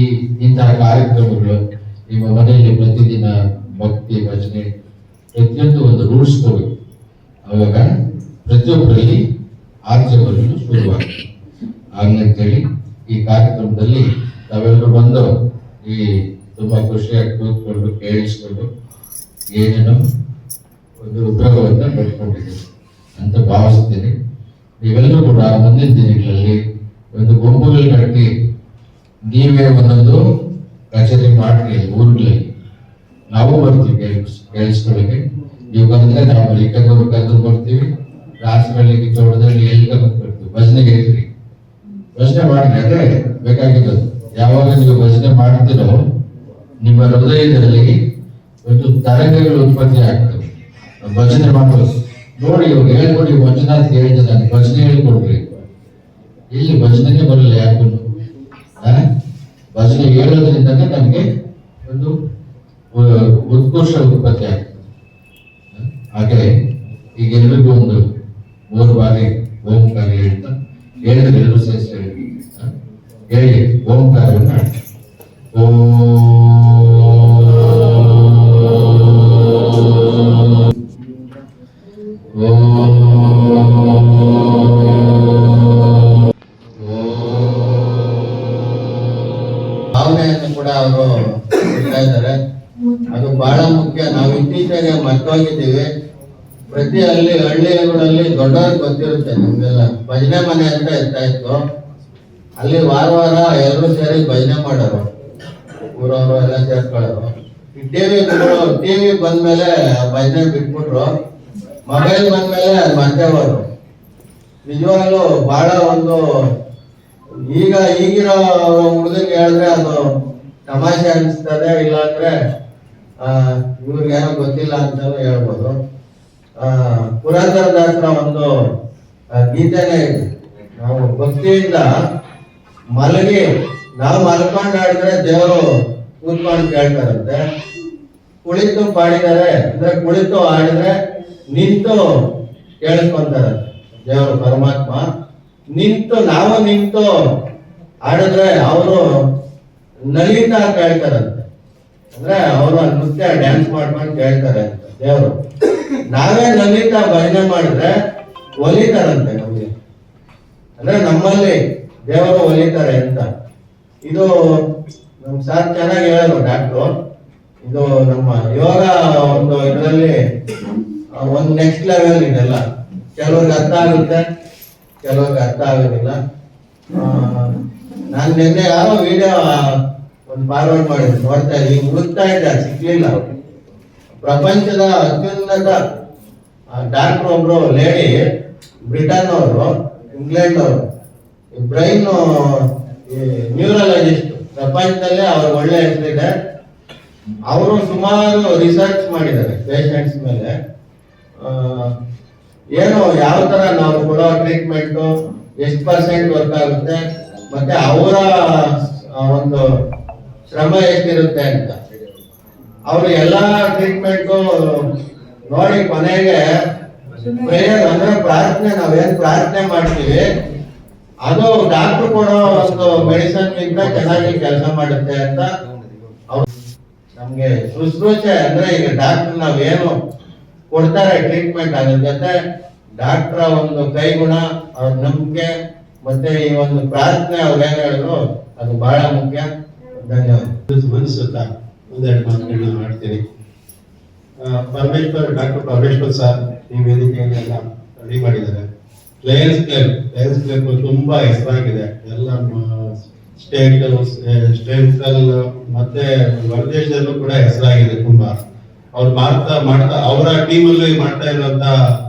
ಇಂತಹ ಕಾರ್ಯಕ್ರಮಗಳು ನಿಮ್ಮ ಮನೆಯಲ್ಲಿ ಪ್ರತಿದಿನ ಭಕ್ತಿ ಭಜನೆ ಪ್ರತಿಯೊಂದು ಒಂದು ರೂಢಿಸ್ಕೋಬೇಕು. ಅವಾಗ ಪ್ರತಿಯೊಬ್ಬರಲ್ಲಿ ಆಚೆ ಬರಲು ಶುರುವಾಗುತ್ತೆ. ಹಾಗಂತೇಳಿ ಈ ಕಾರ್ಯಕ್ರಮದಲ್ಲಿ ತಾವೆಲ್ಲರೂ ಬಂದು ಈ ತುಂಬಾ ಖುಷಿಯಾಗಿ ಕೂತ್ಕೊಂಡು ಕೇಳಿಸ್ಕೊಂಡು ಏನೇನೋ ಒಂದು ಉಪಯೋಗವನ್ನ ಪಡ್ಕೊಂಡಿದ್ದೀವಿ ಅಂತ ಭಾವಿಸ್ತೀನಿ. ನೀವೆಲ್ಲರೂ ಕೂಡ ಮುಂದಿನ ದಿನಗಳಲ್ಲಿ ಒಂದು ಗುಂಪುಗಳು ಕಟ್ಟಿ ನೀವೇ ಒಂದೊಂದು ಕಚೇರಿ ಮಾಡ್ರಿ ಊರುಗಳಲ್ಲಿ. ನಾವು ಬರ್ತೀವಿ ಕೇಳಿಸ್ಕೊಳ್ಳಿಕ್ಕೆ. ನೀವು ಬಂದ್ರೆ ನಾವು ಮಲ್ಲಿಕಾರ್ಜುನ ಕರೆದು ಬರ್ತೀವಿ, ರಾಸಗಳಿಗೆ ಚೌಡದಲ್ಲಿ ಎಲ್ಲಿ ಬರ್ತೀವಿ. ಭಜನೆಗೆ ಇರ್ರಿ, ಭಜನೆ ಮಾಡ್ರಿ, ಅದೇ ಬೇಕಾಗಿರೋದು. ಯಾವಾಗ ನೀವು ಭಜನೆ ಮಾಡ್ತೀರೋ ನಿಮ್ಮ ಹೃದಯದಲ್ಲಿ ಒಂದು ತರಂಗಗಳು ಉತ್ಪತ್ತಿ ಆಗ್ತವೆ. ಭಜನೆ ಮಾಡೋದು ನೋಡಿ, ಇವಾಗ ಹೇಳ್ಕೊಡಿ. ಮಂಜುನಾಥ್ ಹೇಳಿದ ನಾನು ಭಜನೆ ಹೇಳ್ಕೊಡ್ರಿ. ಇಲ್ಲಿ ಭಜನೆಗೆ ಬರಲ್ಲ ಯಾರು. ಭಜನೆ ಹೇಳೋದ್ರಿಂದನೇ ನಮ್ಗೆ ಒಂದು ಉತ್ಕರ್ಷ ಉತ್ಪತ್ತಿ ಆಗ್ತದೆ. ಹಾಗೆ ಈಗ ಎಲ್ರಿಗೂ ಒಂದು 3 ಬಾರಿ ಓಂಕಾರ ಹೇಳ್ತಾ ಹೇಳಿದ್ರೆ ಎಲ್ಲರೂ ಸೇರಿಸಿ ಹೇಳಿ ಓಂಕಾರವನ್ನ ಭಾವನೆಯನ್ನು ಕೂಡ ಅವರು ಹೇಳ್ತಾ ಇದ್ದಾರೆ. ಅದು ಬಹಳ ಮುಖ್ಯ. ನಾವು ಇತ್ತೀಚೆಗೆ ಮರ್ತೋಗಿದ್ದೀವಿ. ಪ್ರತಿ ಹಳ್ಳಿಗಳಲ್ಲಿ ದೊಡ್ಡವ್ರಿಗೆ ಗೊತ್ತಿರುತ್ತೆ. ನಮ್ಗೆಲ್ಲ ಭಜನೆ ಮನೆ ಅಂತ ಇರ್ತಾ ಇತ್ತು. ಅಲ್ಲಿ ವಾರ ಎಲ್ಲರೂ ಸೇರಿ ಭಜನೆ ಮಾಡೋರು, ಊರವರು ಎಲ್ಲ ಸೇರ್ಕೊಳ್ಳೋರು. ಟಿವಿ ಬಂದ್ಮೇಲೆ ಭಜನೆ ಬಿಟ್ಬಿಟ್ರು. ಮೊಬೈಲ್ ಬಂದ್ಮೇಲೆ ಅದು ಮರ್ತೇವರು. ನಿಜವಾಗ್ಲೂ ಬಹಳ ಒಂದು ಈಗಿರೋ ಹುಡುಗರಿಗೆ ಹೇಳಿದ್ರೆ ಅದು ತಮಾಷೆ ಅನಿಸ್ತದೆ, ಇಲ್ಲಾಂದ್ರೆ ಇವ್ರಿಗೇನೋ ಗೊತ್ತಿಲ್ಲ ಅಂತಾನು ಹೇಳ್ಬೋದು. ಪುರಂದರದಾಸರ ಒಂದು ಗೀತೆನೇ ಇದೆ. ನಾವು ಭಕ್ತಿಯಿಂದ ನಾವು ಮಲ್ಕೊಂಡು ಆಡಿದ್ರೆ ದೇವರು ಕೂತ್ಕೊಂಡು ಕೇಳ್ತಾರಂತೆ. ಕುಳಿತು ಪಾಡಿದರೆ ಅಂದ್ರೆ ಕುಳಿತು ಆಡಿದ್ರೆ ನಿಂತು ಕೇಳಿಸ್ಕೊಂತಾರಂತೆ ದೇವರು ಪರಮಾತ್ಮ. ನಾವು ನಿಂತು ಆಡಿದ್ರೆ ಅವರು ನಲಿತಾ ಕೇಳ್ತಾರಂತೆ. ಅಂದ್ರೆ ಅವರು ನೃತ್ಯ ಡ್ಯಾನ್ಸ್ ಮಾಡ್ಕೊಂಡು ಕೇಳ್ತಾರೆ ಅಂತ ದೇವರು. ನಾವೇ ನಲಿತಾ ಭಜನೆ ಮಾಡಿದ್ರೆ ಒಲಿತಾರಂತೆ ನಮಗೆ. ಅಂದ್ರೆ ನಮ್ಮಲ್ಲಿ ದೇವರು ಒಲಿತಾರೆ ಅಂತ. ಇದು ನಮ್ ಸಾರ್ ಚೆನ್ನಾಗಿ ಹೇಳೋರು ಡಾಕ್ಟ್ರು. ಇದು ನಮ್ಮ ಯೋಗ ಒಂದು ಇದರಲ್ಲಿ ಒಂದು ನೆಕ್ಸ್ಟ್ ಲೆವೆಲ್ ಇದೆಲ್ಲ. ಕೆಲವ್ರಿಗೆ ಅರ್ಥ ಆಗುತ್ತೆ, ಕೆಲವ್ರಿಗೆ ಅರ್ಥ ಆಗೋದಿಲ್ಲ. ನಾನು ನಿನ್ನೆ ಯಾರೋ ವಿಡಿಯೋ ಒಂದು ಫಾರ್ವರ್ಡ್ ಮಾಡಿದ್ರು, ನೋಡ್ತಾ ಇದ್ದೀನಿ. ಹುಡುಕ್ತಾ ಇದ್ದೆ, ಸಿಗ್ಲಿಲ್ಲ. ಪ್ರಪಂಚದ ಅತ್ಯುನ್ನತ ಡಾಕ್ಟರ್ ಒಬ್ರು ಲೇಡಿ, ಬ್ರಿಟನ್ ಅವರು, ಇಂಗ್ಲೆಂಡ್ ಅವರು, ಬ್ರೈನ್ ನ್ಯೂರಾಲಜಿಸ್ಟ್. ಪ್ರಪಂಚದಲ್ಲೇ ಅವ್ರಿಗೆ ಒಳ್ಳೆ ಹೆಸರಿದೆ. ಅವರು ಸುಮಾರು ರಿಸರ್ಚ್ ಮಾಡಿದ್ದಾರೆ ಪೇಷಂಟ್ಸ್ ಮೇಲೆ. ಏನು ಯಾವ ತರ ನಾವು ಕೊಡೋ ಟ್ರೀಟ್ಮೆಂಟ್ ಎಷ್ಟು % ವರ್ಕ್ ಆಗುತ್ತೆ, ಮತ್ತೆ ಅವರ ಒಂದು ಶ್ರಮ ಎಷ್ಟಿರುತ್ತೆ ಅಂತ. ಅವರು ಎಲ್ಲಾ ಟ್ರೀಟ್ಮೆಂಟ್ ನೋಡಿ ಕೊನೆಗೆ ಪ್ರೇಯರ್ ಅಂದ್ರೆ ಪ್ರಾರ್ಥನೆ, ನಾವೇನ್ ಪ್ರಾರ್ಥನೆ ಮಾಡ್ತೀವಿ ಅದು ಡಾಕ್ಟರ್ ಕೊಡೋ ಒಂದು ಮೆಡಿಸನ್ ಗಿಂತ ಚೆನ್ನಾಗಿ ಕೆಲಸ ಮಾಡುತ್ತೆ ಅಂತ ಅವ್ರು ನಮ್ಗೆ ಶುಶ್ರೂಷೆ. ಅಂದ್ರೆ ಈಗ ಡಾಕ್ಟರ್ ನಾವೇನು ಕೊಡ್ತಾರೆ ಟ್ರೀಟ್ಮೆಂಟ್, ಅದ್ರ ಜೊತೆ ಡಾಕ್ಟರ್ ಒಂದು ಕೈಗುಣ, ಅವ್ರ ನಂಬಿಕೆ, ಮತ್ತೆ ಈ ಒಂದು ಪ್ರಾರ್ಥನೆ ಅವ್ರು ಏನ್ ಹೇಳಿದ್ರು ಅದು ಬಹಳ ಮುಖ್ಯ. ಧನ್ಯವಾದ. ಮನಸ್ಸುತ್ತಾ ಒಂದೆರಡು ಮಾತುಗಳನ್ನ ಮಾಡ್ತೀನಿ. ಡಾಕ್ಟರ್ ಪರಮೇಶ್ವರ್ ಸರ್ ಈ ವೇದಿಕೆಯನ್ನೆಲ್ಲ ರೆಡಿ ಮಾಡಿದ್ದಾರೆ. ಲಯನ್ಸ್ ಕ್ಲಬ್ ತುಂಬಾ ಹೆಸರಾಗಿದೆ ಎಲ್ಲ ಸ್ಟೇಟ್ ಮತ್ತೆ ಹೊರದೇಶದಲ್ಲೂ ಕೂಡ ಹೆಸರಾಗಿದೆ ತುಂಬಾ. ಅವ್ರು ಮಾಡ್ತಾ ಅವರ ಟೀಮಲ್ಲಿ ಮಾಡ್ತಾ ಇರುವಂತ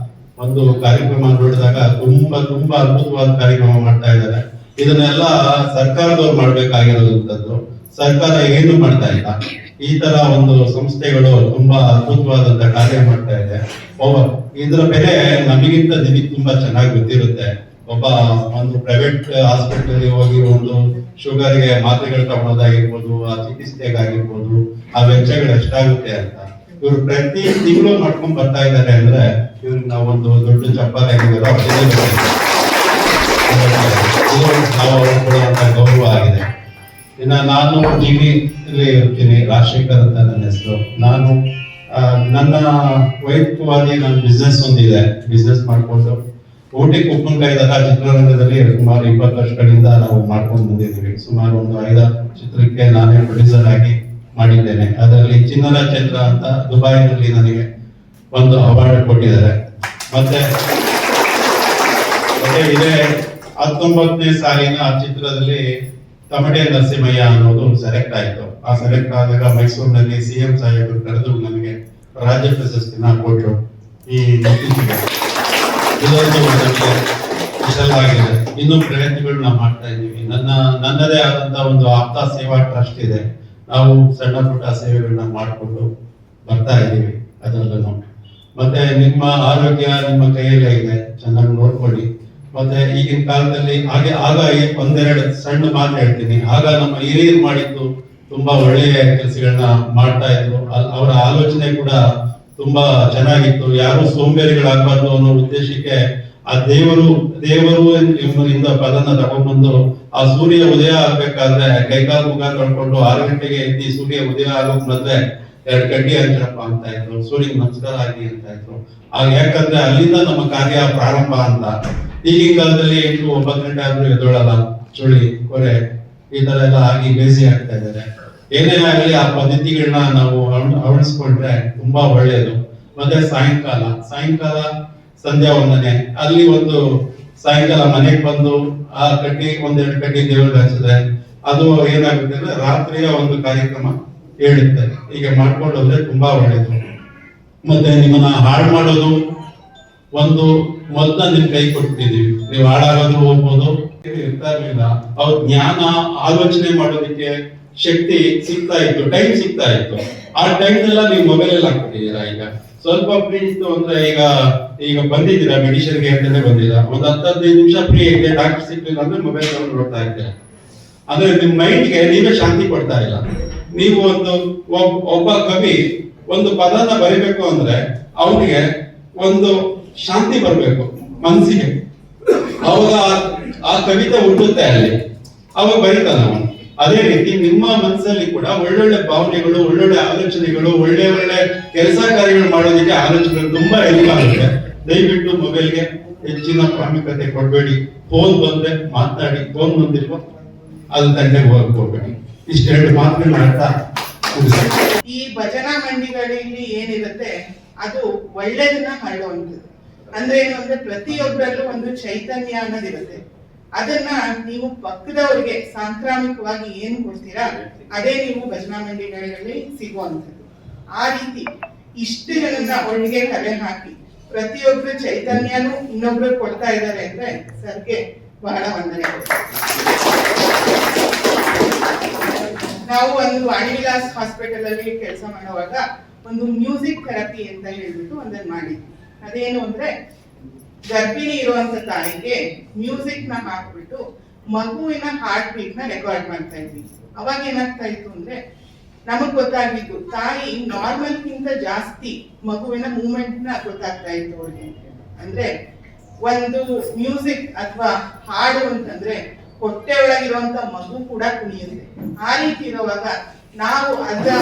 ಒಂದು ಕಾರ್ಯಕ್ರಮ ನೋಡಿದಾಗ ತುಂಬಾ ಅದ್ಭುತವಾದ ಕಾರ್ಯಕ್ರಮ ಮಾಡ್ತಾ ಇದ್ದಾರೆ. ಇದನ್ನೆಲ್ಲ ಸರ್ಕಾರದವ್ರು ಮಾಡ್ಬೇಕಾಗಿರೋದಂಥದ್ದು. ಸರ್ಕಾರ ಏನು ಮಾಡ್ತಾ ಇಲ್ಲ. ಈ ತರ ಒಂದು ಸಂಸ್ಥೆಗಳು ತುಂಬಾ ಅದ್ಭುತವಾದಂತ ಕಾರ್ಯ ಮಾಡ್ತಾ ಇದೆ. ಇದರ ಬೆಲೆ ನಮಗಿಂತ ನಿಮಗೆ ತುಂಬಾ ಚೆನ್ನಾಗಿ ಗೊತ್ತಿರುತ್ತೆ. ಒಂದು ಪ್ರೈವೇಟ್ ಹಾಸ್ಪಿಟಲ್ ಹೋಗಿ ಒಂದು ಶುಗರ್ಗೆ ಮಾತ್ರೆಗಳು ತಗೊಳೋದಾಗಿರ್ಬೋದು, ಆ ಚಿಕಿತ್ಸೆಗಾಗಿರ್ಬೋದು, ಆ ವೆಚ್ಚಗಳು ಎಷ್ಟಾಗುತ್ತೆ ಅಂತ ಇವ್ರು ಪ್ರತಿ ತಿಂಗಳು ಮಾಡ್ಕೊಂಡ್ ಬರ್ತಾ ಇದ್ದಾರೆ ಅಂದ್ರೆ ಇವ್ರಿಗೆ ನಾವೊಂದು ದೊಡ್ಡ ಚಪ್ಪಾಳೆ ಕೊಡುವಂತ ಗೌರವ ಆಗಿದೆ. ಇನ್ನ ನಾನು ಡಿಗ್ರಿ ಇರ್ತೀನಿ, ರಾಜಶೇಖರ್ ಅಂತ ನನ್ನ ಹೆಸರು. ನಾನು ನನ್ನ ವೈಯಕ್ತಿಕವಾಗಿ ನನ್ನ ಬಿಸ್ನೆಸ್ ಒಂದಿದೆ. ಬಿಸ್ನೆಸ್ ಮಾಡ್ಕೊಂಡು ಊಟಕ್ಕೆ ಉಪ್ಪಿನಕಾಯಿ ಚಿತ್ರರಂಗದಲ್ಲಿ ಸುಮಾರು 20 ವರ್ಷಗಳಿಂದ ನಾವು ಮಾಡ್ಕೊಂಡು ಬಂದಿದ್ದೀವಿ. ಸುಮಾರು ಒಂದು 5 ಚಿತ್ರಕ್ಕೆ ನಾನೇ ಪ್ರೊಡ್ಯೂಸರ್ ಆಗಿ ಮಾಡಿದ್ದೇನೆ. ಅದರಲ್ಲಿ ಚಿನ್ನದ ಚಂದ್ರ ಅಂತ ದುಬೈನಲ್ಲಿ ನನಗೆ ಒಂದು ಅವಾರ್ಡ್ ಕೊಟ್ಟಿದ್ದಾರೆ. ಮತ್ತೆ ಇದೇ 19ನೇ ಸಾಲಿನ ಆ ಚಿತ್ರದಲ್ಲಿ ತಮಟೆ ನರಸಿಂಹಯ್ಯ ಅನ್ನೋದು ಸೆಲೆಕ್ಟ್ ಆಯ್ತು. ಆ ಸೆಲೆಕ್ಟ್ ಆದಾಗ ಮೈಸೂರಿನಲ್ಲಿ CM ಸಾಹೇಬರು ಕರೆದು ನನಗೆ ರಾಜ್ಯ ಪ್ರಶಸ್ತಿನ ಕೊಟ್ಟರು. ಈ ಇದೊಂದು ವಿಶಾಲವಾಗಿದೆ. ಇನ್ನೂ ಪ್ರಯತ್ನಗಳನ್ನ ಮಾಡ್ತಾ ಇದ್ದೀವಿ. ನನ್ನದೇ ಆದಂತಹ ಒಂದು ಆಪ್ತ ಸೇವಾ ಟ್ರಸ್ಟ್ ಇದೆ. ನಾವು ಸಣ್ಣ ಪುಟ್ಟ ಸೇವೆಗಳನ್ನ ಮಾಡಿಕೊಂಡು ಬರ್ತಾ ಇದ್ದೀವಿ. ಅದರಲ್ಲೂ ಮತ್ತೆ ನಿಮ್ಮ ಆರೋಗ್ಯ ನಿಮ್ಮ ಕೈಯಲ್ಲೇ ಇದೆ, ಚೆನ್ನಾಗಿ ನೋಡ್ಕೊಳ್ಳಿ. ಮತ್ತೆ ಈಗಿನ ಕಾಲದಲ್ಲಿ ಆಗ ಒಂದೆರಡು ಸಣ್ಣ ಮಾತು ಹೇಳ್ತೀನಿ. ಆಗ ನಮ್ಮ ಹಿರಿಯರು ಮಾಡಿದ್ದು ತುಂಬಾ ಒಳ್ಳೆಯ ಕೆಲಸಗಳನ್ನ ಮಾಡ್ತಾ ಇದ್ರು. ಅವರ ಆಲೋಚನೆ ಕೂಡ ತುಂಬಾ ಚೆನ್ನಾಗಿತ್ತು. ಯಾರು ಸೋಂಬೇರಿಗಳಾಗಬಾರ್ದು ಅನ್ನೋ ಉದ್ದೇಶಕ್ಕೆ ಆ ದೇವರು ಎಂಬುದರಿಂದ ಪದನ ತಗೊಂಡ್ಬಂದು ಆ ಸೂರ್ಯ ಉದಯ ಆಗ್ಬೇಕಾದ್ರೆ ಕೈಕಾಲು ಮುಖ ತೊಳ್ಕೊಂಡು 6 ಗಂಟೆಗೆ ಎದ್ದು ಸೂರ್ಯ ಉದಯ ಆಗೋಕ್ ಮೊದಲೇ 2 ಕಡ್ಡಿ ಹಂಚಪ್ಪ ಅಂತ ಇದ್ರು, ಸೂರ್ಯಗೆ ನಮಸ್ಕಾರ ಆಗಿ ಅಂತ ಇದ್ರು. ಯಾಕಂದ್ರೆ ಅಲ್ಲಿಂದ ನಮ್ಮ ಕಾರ್ಯ ಪ್ರಾರಂಭ ಅಂತ. ಈಗಿನ ಕಾಲದಲ್ಲಿ 8-9 ಗಂಟೆ ಆದ್ರೂ ಎದ್ದೊಳಲ್ಲ, ಚುಳಿ ಕೊರೆ ಈ ತರ ಎಲ್ಲ ಆಗಿ ಬೇಸಿ ಆಗ್ತಾ ಇದ್ದಾರೆ. ಏನೇ ಆಗಲಿ ಆ ಪದ್ಧತಿಗಳನ್ನ ನಾವು ಅಳವಡಿಸ್ಕೊಂಡ್ರೆ ತುಂಬಾ ಒಳ್ಳೆಯದು. ಮತ್ತೆ ಸಾಯಂಕಾಲ ಸಂಧ್ಯಾ ವಂದನೆ, ಅಲ್ಲಿ ಒಂದು ಸಾಯಂಕಾಲ ಮನೆಗೆ ಬಂದು ಆ ಕಡ್ಡಿ 1-2 ಕಡ್ಡಿ ದೇವ್ರಿಗೆ ಹಚ್ಚಿದ್ರೆ ಅದು ಏನಾಗುತ್ತೆ ಅಂದ್ರೆ ರಾತ್ರಿಯ ಒಂದು ಕಾರ್ಯಕ್ರಮ ಹೇಳುತ್ತೆ. ಹೀಗೆ ಮಾಡ್ಕೊಂಡು ಹೋದ್ರೆ ತುಂಬಾ ಒಳ್ಳೇದು. ಮತ್ತೆ ನಿಮ್ಮನ್ನ ಹಾಳು ಮಾಡೋದು ಒಂದು ಮೊದಲ ನಿಮ್ ಕೈ ಕೊಡ್ತಿದೀವಿ. ನೀವು ಹಾಳಾಗೋದು ಹೋಗ್ಬೋದು, ಇರ್ತಾ ಇರ್ಲಿಲ್ಲ. ಅವ್ರ ಜ್ಞಾನ ಆಲೋಚನೆ ಮಾಡೋದಕ್ಕೆ ಶಕ್ತಿ ಸಿಗ್ತಾ ಇತ್ತು, ಟೈಮ್ ಸಿಗ್ತಾ ಇತ್ತು. ಆ ಟೈಮ್ ಎಲ್ಲ ನೀವು ಮೊಬೈಲ್ ಅಲ್ಲಿ ಹಾಕ್ಬಿಟ್ಟಿದ್ದೀರಾ. ಈಗ ಸ್ವಲ್ಪ ಫ್ರೀ ಇತ್ತು ಅಂದ್ರೆ ಈಗ ಬಂದಿದ್ದೀರಾ ಮೆಡಿಷನ್ಗೆ ಅಂತಾನೆ ಬಂದಿಲ್ಲ, ಒಂದು 10-15 ನಿಮಿಷ ಫ್ರೀ ಇದೆ, ಡಾಕ್ಟರ್ ಸಿಗ್ಲಿಲ್ಲ ಅಂದ್ರೆ ಮೊಬೈಲ್ ತಗೊಂಡು ನೋಡ್ತಾ ಇದ್ದೀರಾ. ಅಂದ್ರೆ ನಿಮ್ ಮೈಂಡ್ಗೆ ನೀವೇ ಶಾಂತಿ ಕೊಡ್ತಾ ಇಲ್ಲ. ನೀವು ಒಬ್ಬ ಕವಿ ಒಂದು ಪದನ ಬರಿಬೇಕು ಅಂದ್ರೆ ಅವನಿಗೆ ಒಂದು ಶಾಂತಿ ಬರ್ಬೇಕು ಮನಸ್ಸಿಗೆ, ಅವಾಗ ಆ ಕವಿತೆ ಹುಟ್ಟುತ್ತೆ ಅಲ್ಲಿ, ಅವಾಗ ಬರೀತಾನ ಅವನು. ಅದೇ ರೀತಿ ನಿಮ್ಮ ಮನಸ್ಸಲ್ಲಿ ಕೂಡ ಒಳ್ಳೊಳ್ಳೆ ಭಾವನೆಗಳು, ಒಳ್ಳೊಳ್ಳೆ ಆಲೋಚನೆಗಳು, ಒಳ್ಳೆ ಕೆಲಸ ಕಾರ್ಯಗಳು ಮಾಡೋದಕ್ಕೆ ಆಲೋಚನೆಗಳು ತುಂಬಾ ಹೆಲ್ಪ್ ಆಗುತ್ತೆ. ದಯವಿಟ್ಟು ಮೊಬೈಲ್ಗೆ ಹೆಚ್ಚಿನ ಪ್ರಾಮುಖ್ಯತೆ ಕೊಡಬೇಡಿ. ಫೋನ್ ಬಂದ್ರೆ ಮಾತನಾಡಿ, ಫೋನ್ ಬಂದಿಲ್ವ ಅದು ತಂಟೆಗೆ ಹೋಗ್ಬೇಡಿ. ಇಷ್ಟೆರಡು ಮಾತುಗಳು ಮಾಡ್ತಾ ಈ ಭಜನಾ ಮಂಡಿಗಳಲ್ಲಿ ಏನಿರುತ್ತೆ ಅದು ಒಳ್ಳೇದನ್ನ ಹರಡುವಂಥದ್ದು. ಅಂದ್ರೆ ಏನು ಅಂದ್ರೆ ಪ್ರತಿಯೊಬ್ಬರಲ್ಲೂ ಒಂದು ಚೈತನ್ಯ ಅನ್ನೋದಿರುತ್ತೆ. ಅದನ್ನ ನೀವು ಪಕ್ಕದವರಿಗೆ ಸಾಂಕ್ರಾಮಿಕವಾಗಿ ಏನು ಕೊಡ್ತೀರಾ ಅದೇ ನೀವು ಭಜನಾ ಮಂಡಿಗಳಲ್ಲಿ ಸಿಗುವಂಥದ್ದು. ಆ ರೀತಿ ಇಷ್ಟು ಜನನ್ನ ಒಳಗೆ ಕಲೆ ಹಾಕಿ ಪ್ರತಿಯೊಬ್ರು ಚೈತನ್ಯನು ಇನ್ನೊಬ್ರು ಕೊಡ್ತಾ ಇದ್ದಾರೆ ಅಂದ್ರೆ ಸರ್ಗೆ ಬಹಳ ವಂದನೆ. ನಾವು ಒಂದು ವಾಣಿವಿಲಾಸ್ ಹಾಸ್ಪಿಟಲ್ ಅಲ್ಲಿ ಕೆಲಸ ಮಾಡುವಾಗ ಒಂದು ಮ್ಯೂಸಿಕ್ ಥೆರಪಿ ಅಂತ ಹೇಳ್ಬಿಟ್ಟು ಒಂದನ್ನು ಮಾಡಿದ್ವಿ. ಅದೇನು ಅಂದ್ರೆ ಗರ್ಭಿಣಿ ಇರುವಂತ ತಾಯಿಗೆ ಮ್ಯೂಸಿಕ್ ನ ಹಾಕ್ಬಿಟ್ಟು ಮಗುವಿನ ಹಾರ್ಟ್ ಬೀಟ್ ನ ರೆಕಾರ್ಡ್ ಮಾಡ್ತಾ ಇದ್ವಿ. ಅವಾಗ ಏನಾಗ್ತಾ ಇತ್ತು ಅಂದ್ರೆ ನಮಗ್ ಗೊತ್ತಾಗಿದ್ದು ತಾಯಿ ನಾರ್ಮಲ್ ಗಿಂತ ಜಾಸ್ತಿ ಮಗುವಿನ ಮೂವ್ಮೆಂಟ್ ನ ಗೊತ್ತಾಗ್ತಾ ಇತ್ತು ಅವ್ರಿಗೆ. ಅಂದ್ರೆ ಒಂದು ಮ್ಯೂಸಿಕ್ ಅಥವಾ ಹಾಡು ಅಂತಂದ್ರೆ ಹೊಟ್ಟೆ ಒಳಗಿರುವಂತ ಮಗು ಕೂಡ ಕುಣಿಯುತ್ತೆ. ಆ ರೀತಿ ಇರುವಾಗ ನಾವು ಅದರ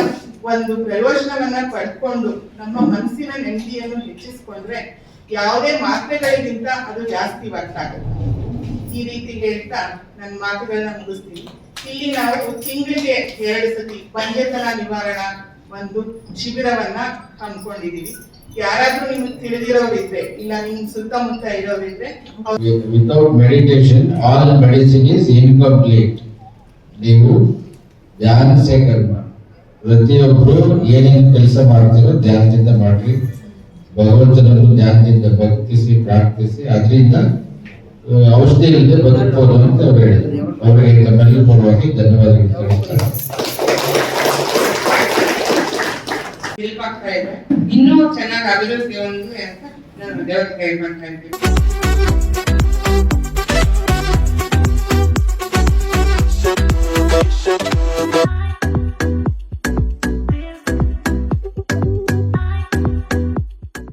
ಒಂದು ಪ್ರಯೋಜನವನ್ನ ಪಡ್ಕೊಂಡು ನಮ್ಮ ಮನಸ್ಸಿನ ನೆಮ್ಮದಿಯನ್ನು ಹೆಚ್ಚಿಸ್ಕೊಂಡ್ರೆ ಯಾವುದೇ ಮಾತ್ರೆಗಳಿಗಿಂತ ಅದು ಜಾಸ್ತಿ ವರ್ಕ್ ಆಗುತ್ತೆ. ಈ ರೀತಿ ಹೇಳ್ತಾ ನನ್ನ ಮಾತುಗಳನ್ನ ಮುಗಿಸ್ತೀನಿ. ಇಲ್ಲಿ ನಾವು ತಿಂಗಳಿಗೆ 2 ಸತಿ ಪಂಚತನ ನಿವಾರಣಾ ಒಂದು ಶಿಬಿರವನ್ನ ಹಮ್ಮಿಕೊಂಡಿದೀವಿ. ಯಾರಾದ್ರೂ ನಿಮ್ಗೆ ತಿಳಿದಿರೋರಿದ್ರೆ ಇಲ್ಲ ನಿಮ್ ಸುತ್ತಮುತ್ತ ಇರೋರಿದ್ರೆ without meditation all medicine is incomplete. ನೀವು ಧ್ಯಾನ ಕರ್ಮ, ಪ್ರತಿಯೊಬ್ರು ಏನೇನು ಕೆಲಸ ಮಾಡ್ತೀರೋ ಧ್ಯಾನದಿಂದ ಮಾಡ್ರಿ. ಭಗವಂತನನ್ನು ಧ್ಯಾನದಿಂದ ಭಕ್ತಿಸಿ ಪ್ರಾರ್ಥಿಸಿ ಅದರಿಂದ ಔಷಧಿ ಇಲ್ಲದೆ ಬದುಕಬಹುದು ಅಂತ ಅವ್ರು ಹೇಳಿದ್ರು. ಅವರಿಗೆ ತಮ್ಮೆಲ್ಲರ ಪರವಾಗಿ ಧನ್ಯವಾದಗಳು ತಿಳಿಸ್ತಾರೆ. ಹೆಲ್ಪ್ ಆಗ್ತಾ ಇದೆ, ಇನ್ನೂ ಚೆನ್ನಾಗಿ ಅಭಿವೃದ್ಧಿ ಒಂದು ಅಂತ ನಾನು ದೇವರ ಕೈ ಮಾಡ್ತಾ ಇದ್ದೀನಿ.